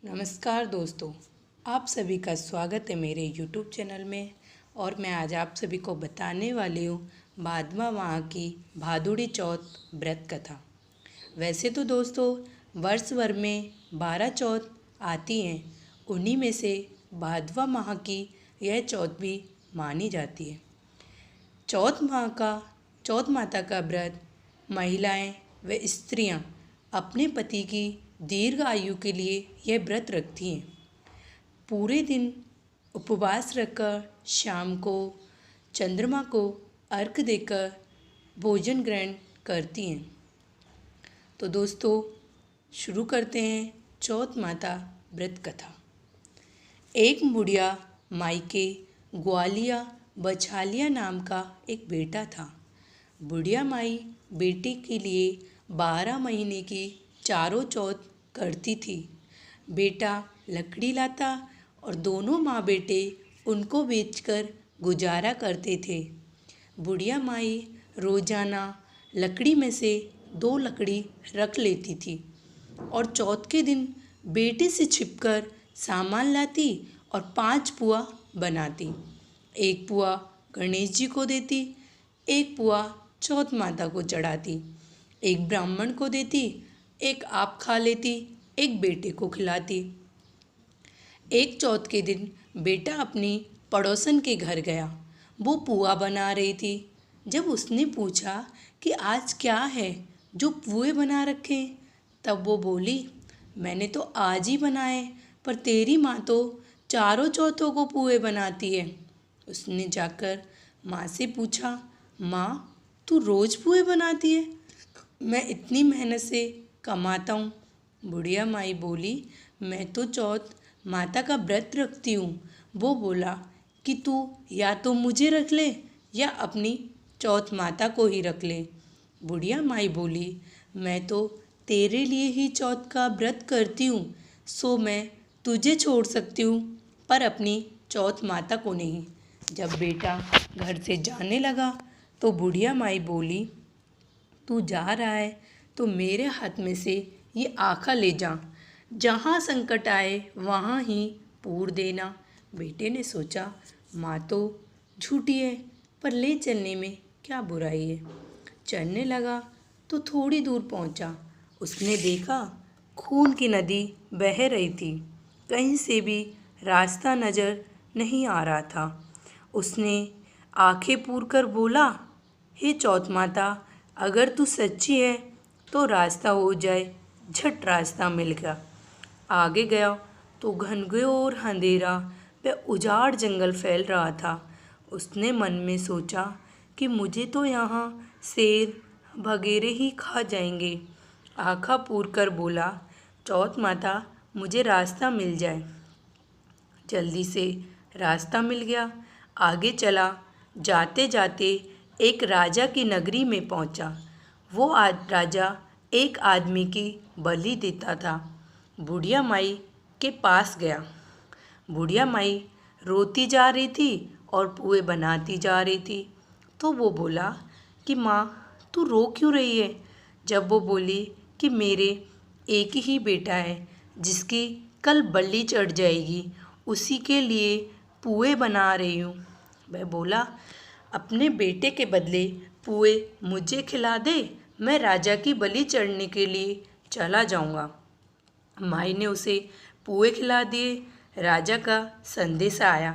नमस्कार दोस्तों, आप सभी का स्वागत है मेरे YouTube चैनल में। और मैं आज आप सभी को बताने वाली हूँ भादवा माह की भादुड़ी चौथ व्रत कथा। वैसे तो दोस्तों वर्ष भर में 12 चौथ आती हैं, उन्हीं में से भादवा माह की यह चौथ भी मानी जाती है। चौथ माता का व्रत महिलाएं व स्त्रियां अपने पति की दीर्घ आयु के लिए यह व्रत रखती हैं। पूरे दिन उपवास रखकर शाम को चंद्रमा को अर्घ देकर भोजन ग्रहण करती हैं। तो दोस्तों शुरू करते हैं चौथ माता व्रत कथा। एक बुढ़िया माई के ग्वालिया बछालिया नाम का एक बेटा था। बुढ़िया माई बेटे के लिए 12 महीने की चारों चौथ करती थी। बेटा लकड़ी लाता और दोनों माँ बेटे उनको बेचकर गुजारा करते थे। बुढ़िया माई रोजाना लकड़ी में से 2 लकड़ी रख लेती थी और चौथ के दिन बेटे से छिपकर सामान लाती और 5 पुआ बनाती। एक पुआ गणेश जी को देती, एक पुआ चौथ माता को चढ़ाती, एक ब्राह्मण को देती, एक आप खा लेती, एक बेटे को खिलाती। एक चौथ के दिन बेटा अपनी पड़ोसन के घर गया। वो पुआ बना रही थी। जब उसने पूछा कि आज क्या है जो पुए बना रखे, तब वो बोली, मैंने तो आज ही बनाए, पर तेरी माँ तो चारों चौथों को पुए बनाती है। उसने जाकर माँ से पूछा, माँ तू रोज़ पुए बनाती है? मैं इतनी मेहनत से कमाता हूँ। बुढ़िया माई बोली, मैं तो चौथ माता का व्रत रखती हूँ। वो बोला कि तू या तो मुझे रख ले या अपनी चौथ माता को ही रख ले। बुढ़िया माई बोली, मैं तो तेरे लिए ही चौथ का व्रत करती हूँ, सो मैं तुझे छोड़ सकती हूँ, पर अपनी चौथ माता को नहीं। जब बेटा घर से जाने लगा तो बुढ़िया माई बोली, तू जा रहा है तो मेरे हाथ में से ये आखा ले जा, जहाँ संकट आए वहाँ ही पूर देना। बेटे ने सोचा, माँ तो झूठी है, पर ले चलने में क्या बुराई है। चलने लगा तो थोड़ी दूर पहुँचा। उसने देखा खून की नदी बह रही थी। कहीं से भी रास्ता नज़र नहीं आ रहा था। उसने आंखें पूर कर बोला, हे चौथ माता, अगर तू सच्ची है तो रास्ता हो जाए। झट रास्ता मिल गया। आगे गया तो घनघोर अंधेरा व उजाड़ जंगल फैल रहा था। उसने मन में सोचा कि मुझे तो यहाँ शेर वगैरह ही खा जाएंगे। आँखा पूर कर बोला, चौथ माता मुझे रास्ता मिल जाए। जल्दी से रास्ता मिल गया। आगे चला। जाते जाते एक राजा की नगरी में पहुंचा। वो राजा एक आदमी की बलि देता था। बुढ़िया माई के पास गया। बुढ़िया माई रोती जा रही थी और पुए बनाती जा रही थी। तो वो बोला कि माँ तू रो क्यों रही है? जब वो बोली कि मेरे एक ही बेटा है जिसकी कल बलि चढ़ जाएगी, उसी के लिए पुए बना रही हूँ। वह बोला, अपने बेटे के बदले पुए मुझे खिला दे, मैं राजा की बलि चढ़ने के लिए चला जाऊँगा। माई ने उसे पुए खिला दिए। राजा का संदेशा आया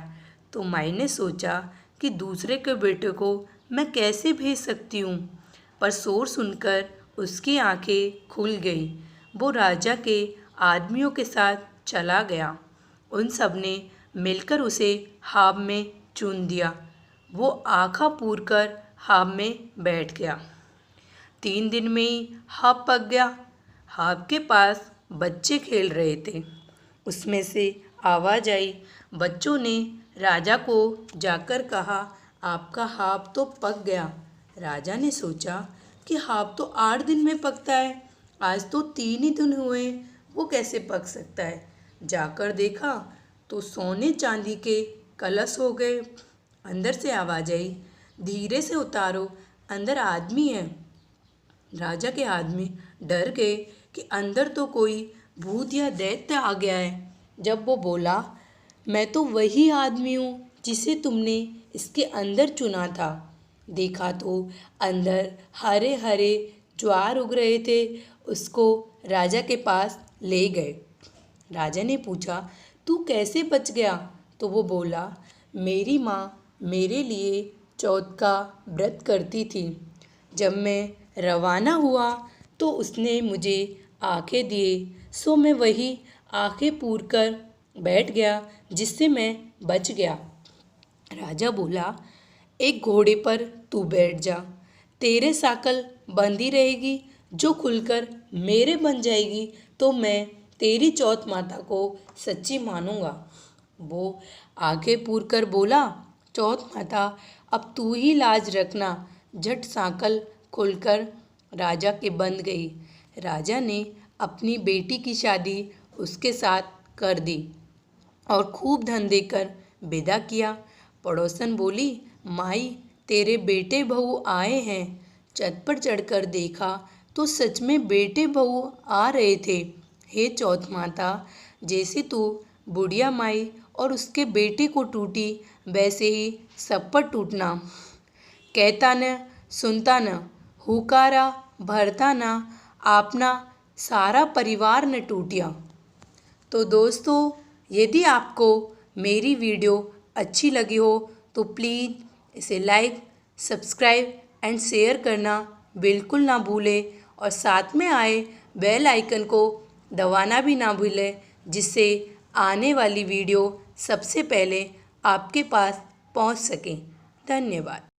तो माई ने सोचा कि दूसरे के बेटे को मैं कैसे भेज सकती हूँ, पर शोर सुनकर उसकी आंखें खुल गई। वो राजा के आदमियों के साथ चला गया। उन सब ने मिलकर उसे हाव में चुन दिया। वो आँखा पूर कर हाव में बैठ गया। 3 दिन में ही हाव पक गया। हाव के पास बच्चे खेल रहे थे। उसमें से आवाज़ आई। बच्चों ने राजा को जाकर कहा, आपका हाव तो पक गया। राजा ने सोचा कि हाव तो 8 दिन में पकता है, आज तो 3 ही दिन हुए, वो कैसे पक सकता है। जाकर देखा तो सोने चांदी के कलश हो गए। अंदर से आवाज़ आई, धीरे से उतारो, अंदर आदमी है। राजा के आदमी डर गए कि अंदर तो कोई भूत या दैत्य आ गया है। जब वो बोला, मैं तो वही आदमी हूँ जिसे तुमने इसके अंदर चुना था। देखा तो अंदर हरे हरे ज्वार उग रहे थे। उसको राजा के पास ले गए। राजा ने पूछा, तू कैसे बच गया? तो वो बोला, मेरी माँ मेरे लिए चौथ का व्रत करती थी। जब मैं रवाना हुआ तो उसने मुझे आंखें दिए, सो मैं वही आंखें पूर कर बैठ गया, जिससे मैं बच गया। राजा बोला, एक घोड़े पर तू बैठ जा, तेरे साकल बंधी रहेगी, जो खुलकर मेरे बन जाएगी तो मैं तेरी चौथ माता को सच्ची मानूंगा। वो आगे पूर कर बोला, चौथ माता अब तू ही लाज रखना। झट साकल खुलकर राजा के बंध गई। राजा ने अपनी बेटी की शादी उसके साथ कर दी और खूब धन देकर विदा किया। पड़ोसन बोली, माई तेरे बेटे बहू आए हैं। छत पर चढ़कर देखा तो सच में बेटे बहू आ रहे थे। हे चौथ माता, जैसे तू बुढ़िया माई और उसके बेटे को टूटी, वैसे ही सब पर टूटना। कहता न सुनता न, हुकारा भरता न, अपना सारा परिवार न टूटिया। तो दोस्तों, यदि आपको मेरी वीडियो अच्छी लगी हो तो प्लीज़ इसे लाइक, सब्सक्राइब एंड शेयर करना बिल्कुल ना भूलें और साथ में आए बेल आइकन को दबाना भी ना भूलें, जिससे आने वाली वीडियो सबसे पहले आपके पास पहुंच सके। धन्यवाद।